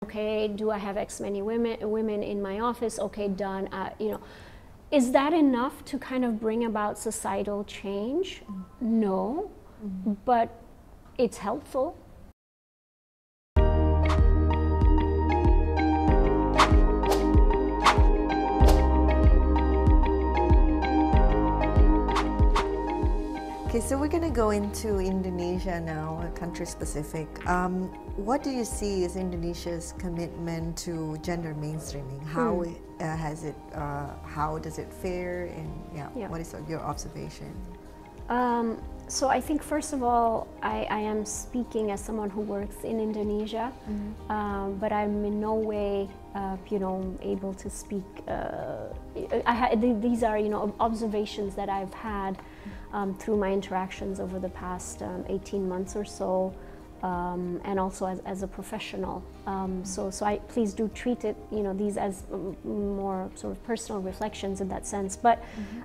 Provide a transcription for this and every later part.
Okay, do I have X many women in my office? Okay, done. Is that enough to kind of bring about societal change? No, but it's helpful. Okay, so we're going to go into Indonesia now, country specific. What do you see as Indonesia's commitment to gender mainstreaming? How how does it fare, and what is your observation? So I think first of all, I am speaking as someone who works in Indonesia, but I'm in no way, able to speak. These are, observations that I've had through my interactions over the past 18 months or so, and also as a professional. So please do treat it, these as more sort of personal reflections in that sense. But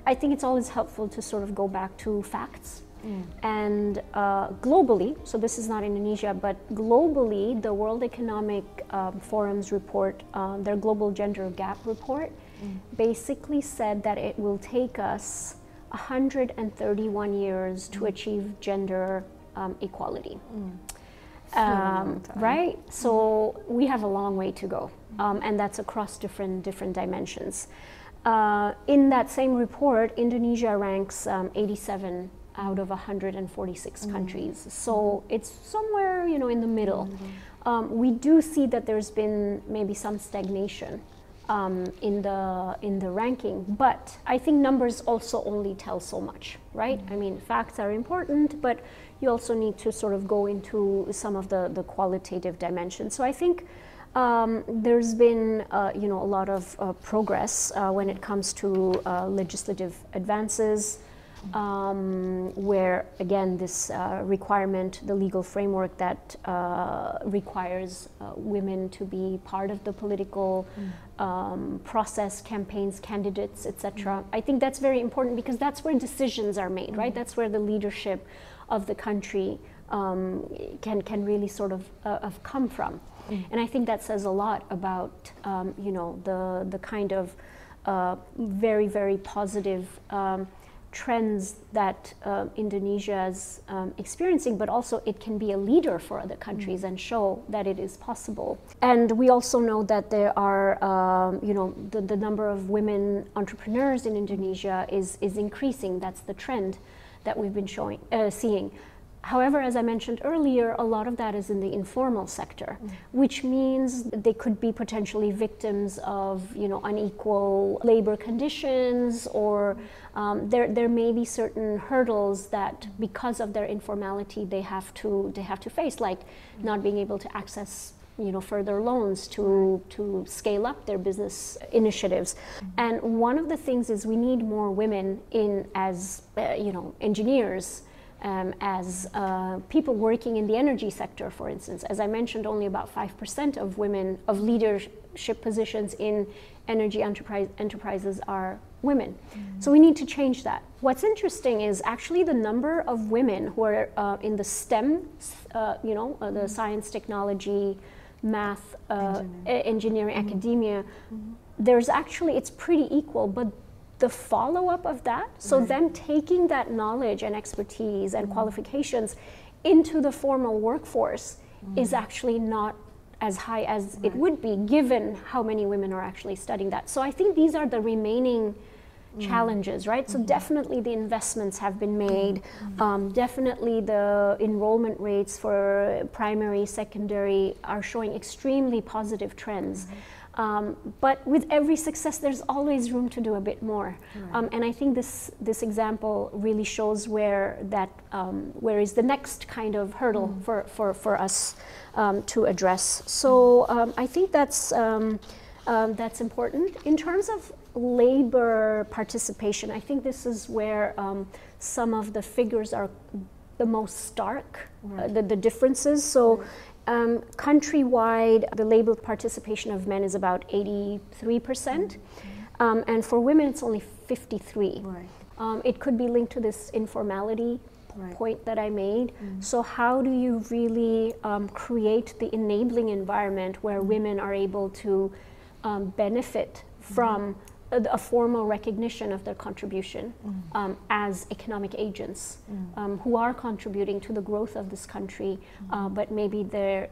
I think it's always helpful to sort of go back to facts. And globally, so this is not Indonesia, but globally, the World Economic Forum's report, their Global Gender Gap report, basically said that it will take us 131 years to achieve gender equality. Right? So we have a long way to go, and that's across different dimensions. In that same report, Indonesia ranks 87 out of 146 countries. So it's somewhere, in the middle. We do see that there's been maybe some stagnation in the ranking, but I think numbers also only tell so much, right? I mean, facts are important, but you also need to sort of go into some of the qualitative dimensions. So I think there's been, a lot of progress when it comes to legislative advances, where again this requirement, the legal framework that requires women to be part of the political process, campaigns, candidates, etc. I think that's very important because that's where decisions are made, right? That's where the leadership of the country can really sort of come from. And I think that says a lot about the kind of very, very positive trends that Indonesia is experiencing, but also it can be a leader for other countries and show that it is possible. And we also know that there are, the number of women entrepreneurs in Indonesia is increasing. That's the trend that we've been seeing. However, as I mentioned earlier, a lot of that is in the informal sector, which means they could be potentially victims of, unequal labor conditions, or there may be certain hurdles that, because of their informality, they have to face, like not being able to access further loans to scale up their business initiatives. And one of the things is we need more women in as engineers. As people working in the energy sector, for instance. As I mentioned, only about 5% of women of leadership positions in energy enterprises are women. So we need to change that. What's interesting is actually the number of women who are in the STEM, the science, technology, math, engineering, academia. There's actually, it's pretty equal, but the follow-up of that, so them taking that knowledge and expertise and qualifications into the formal workforce is actually not as high as it would be, given how many women are actually studying that. So I think these are the remaining challenges, right? So definitely the investments have been made, definitely the enrollment rates for primary, secondary are showing extremely positive trends. But with every success, there's always room to do a bit more. And I think this example really shows where is the next kind of hurdle for us to address. So I think that's important. In terms of labor participation, I think this is where some of the figures are the most stark, the differences. So. Countrywide, the labor participation of men is about 83%, and for women it's only 53%. It could be linked to this informality point that I made. So how do you really create the enabling environment where women are able to benefit from a formal recognition of their contribution as economic agents who are contributing to the growth of this country, but maybe the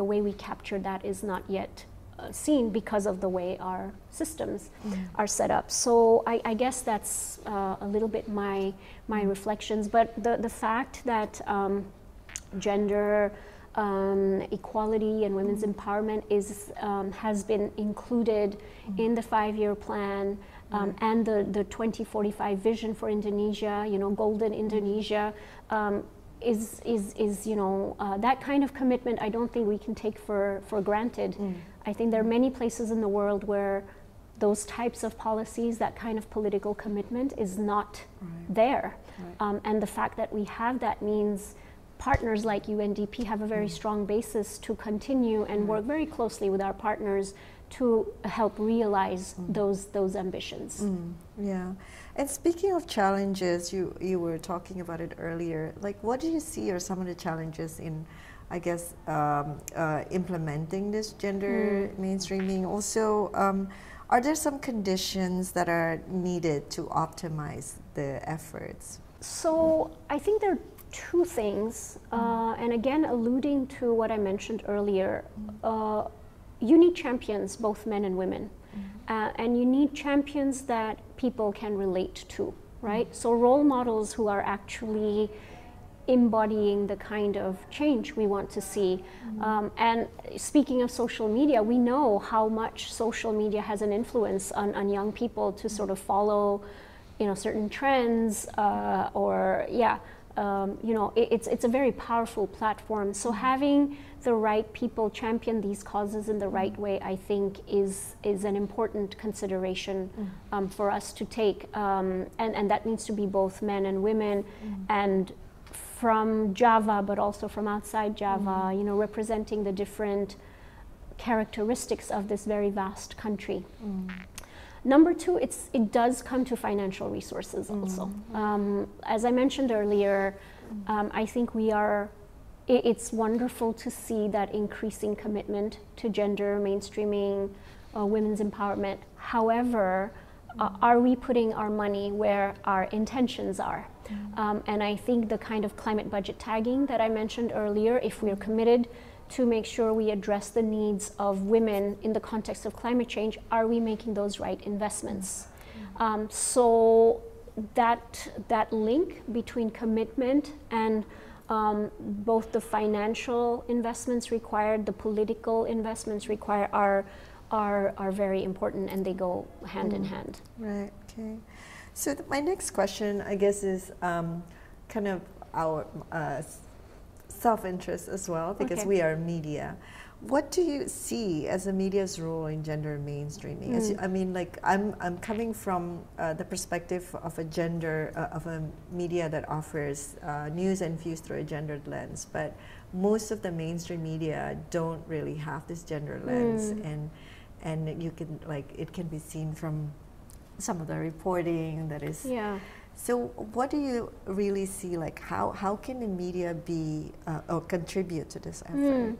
way we capture that is not yet seen because of the way our systems are set up. So I guess that's a little bit my reflections, but the fact that gender equality and women's empowerment has been included in the 5-year plan and the 2045 vision for Indonesia, golden Indonesia, is that kind of commitment I don't think we can take for granted. I think there are many places in the world where those types of policies, that kind of political commitment is not there. And the fact that we have that means partners like UNDP have a very strong basis to continue and work very closely with our partners to help realize those ambitions. Yeah, and speaking of challenges, you were talking about it earlier. Like, what do you see are some of the challenges in, I guess, implementing this gender mainstreaming? Also, are there some conditions that are needed to optimize the efforts? So I think there are two things, and again, alluding to what I mentioned earlier, you need champions, both men and women, and you need champions that people can relate to, right? So role models who are actually embodying the kind of change we want to see. And speaking of social media, we know how much social media has an influence on young people to sort of follow, certain trends, it's a very powerful platform. So having the right people champion these causes in the right way, I think, is an important consideration for us to take. And that needs to be both men and women, and from Java, but also from outside Java, representing the different characteristics of this very vast country. Number two, it does come to financial resources also. As I mentioned earlier, I think it's wonderful to see that increasing commitment to gender mainstreaming, women's empowerment. However, are we putting our money where our intentions are? And I think the kind of climate budget tagging that I mentioned earlier, if we're committed to make sure we address the needs of women in the context of climate change, are we making those right investments? So that link between commitment and both the financial investments required, the political investments required are very important, and they go hand in hand. Right, okay. So my next question, I guess, is kind of our self-interest as well, because we are media. What do you see as the media's role in gender mainstreaming? I'm coming from the perspective of of a media that offers news and views through a gendered lens, but most of the mainstream media don't really have this gender lens, and you can, it can be seen from some of the reporting that is. Yeah. So what do you really see, how can the media be or contribute to this effort?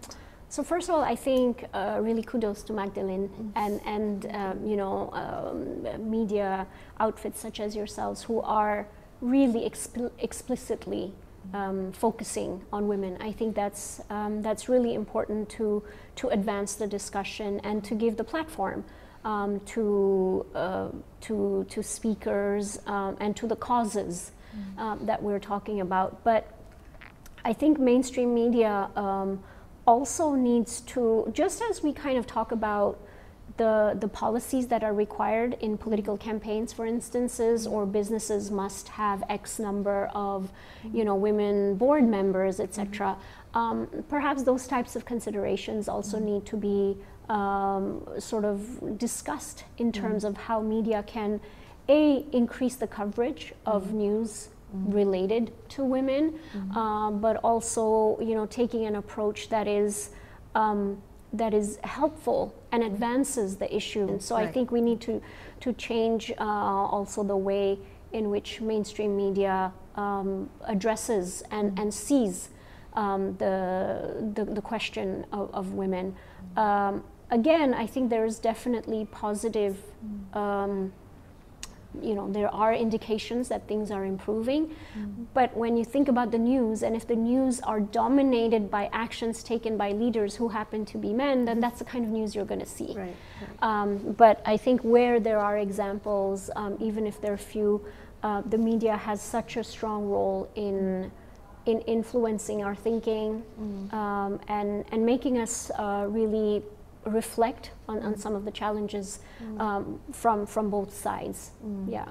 So first of all, I think really kudos to Magdalene and media outfits such as yourselves, who are really explicitly focusing on women. I think that's really important to advance the discussion and to give the platform to speakers and to the causes that we're talking about. But I think mainstream media also needs to, just as we kind of talk about the policies that are required in political campaigns, for instances, or businesses must have X number of women board members, etc. Perhaps those types of considerations also need to be sort of discussed in terms of how media can increase the coverage of news related to women, but also taking an approach that is helpful and advances the issue. And so I think we need to change also the way in which mainstream media addresses and sees the question of women. Again, I think there is definitely positive, there are indications that things are improving, but when you think about the news, and if the news are dominated by actions taken by leaders who happen to be men, then that's the kind of news you're going to see. Right. But I think where there are examples, even if they're few, the media has such a strong role in influencing our thinking, and making us really reflect on some of the challenges from both sides. Yeah.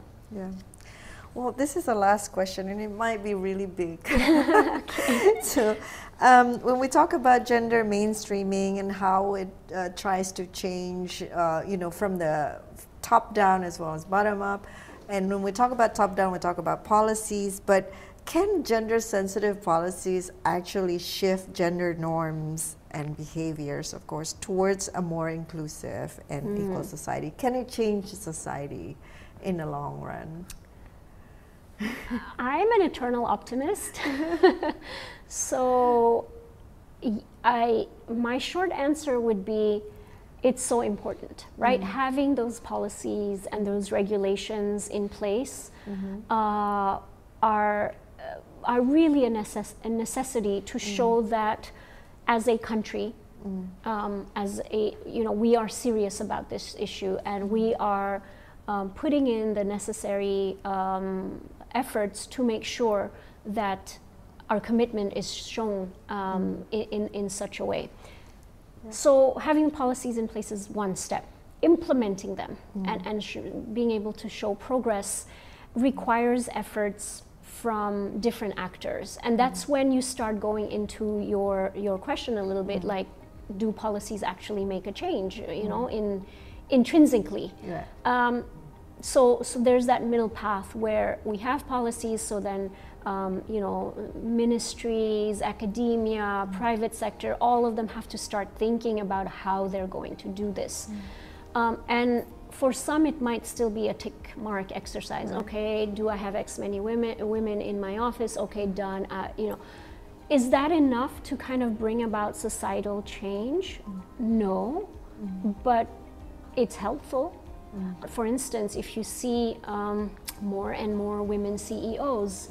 Well, this is the last question, and it might be really big. So, when we talk about gender mainstreaming and how it tries to change, from the top down as well as bottom up, and when we talk about top down, we talk about policies, but can gender-sensitive policies actually shift gender norms and behaviors, of course, towards a more inclusive and equal society? Can it change society in the long run? I'm an eternal optimist. So my short answer would be, it's so important, right? Having those policies and those regulations in place are really a necessity to show that as a country, we are serious about this issue, and we are putting in the necessary efforts to make sure that our commitment is shown in such a way. So having policies in place is one step. Implementing them and being able to show progress requires efforts from different actors, and that's when you start going into your question a little bit, like, do policies actually make a change, intrinsically? So there's that middle path where we have policies, so then ministries, academia, private sector, all of them have to start thinking about how they're going to do this. And for some, it might still be a tick mark exercise. Okay, do I have X many women in my office? Okay, done. Is that enough to kind of bring about societal change? No, but it's helpful. For instance, if you see more and more women CEOs,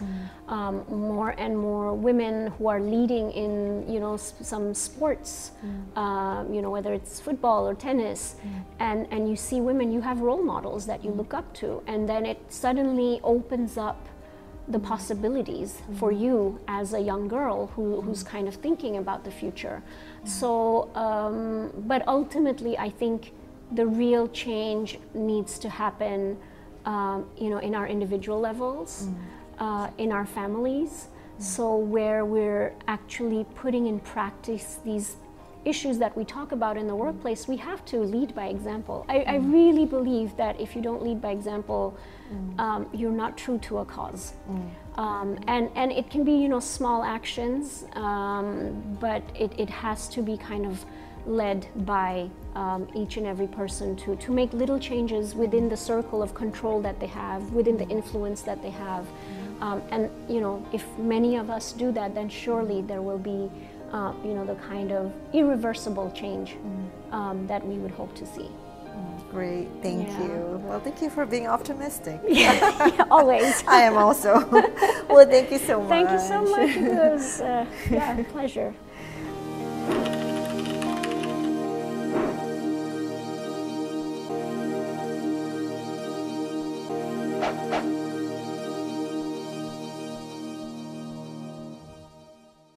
more and more women who are leading in some sports, whether it's football or tennis, and you see women, you have role models that you look up to, and then it suddenly opens up the possibilities for you as a young girl who's kind of thinking about the future. So, but ultimately, I think the real change needs to happen, in our individual levels, in our families. So where we're actually putting in practice these issues that we talk about in the workplace, we have to lead by example. I really believe that if you don't lead by example, you're not true to a cause. And it can be, small actions, but it has to be kind of led by each and every person to make little changes within the circle of control that they have, within the influence that they have. And if many of us do that, then surely there will be the kind of irreversible change that we would hope to see. Great, thank you. Well, thank you for being optimistic. Yeah, always. I am also. Well, thank you so much. Thank you so much. It was a pleasure.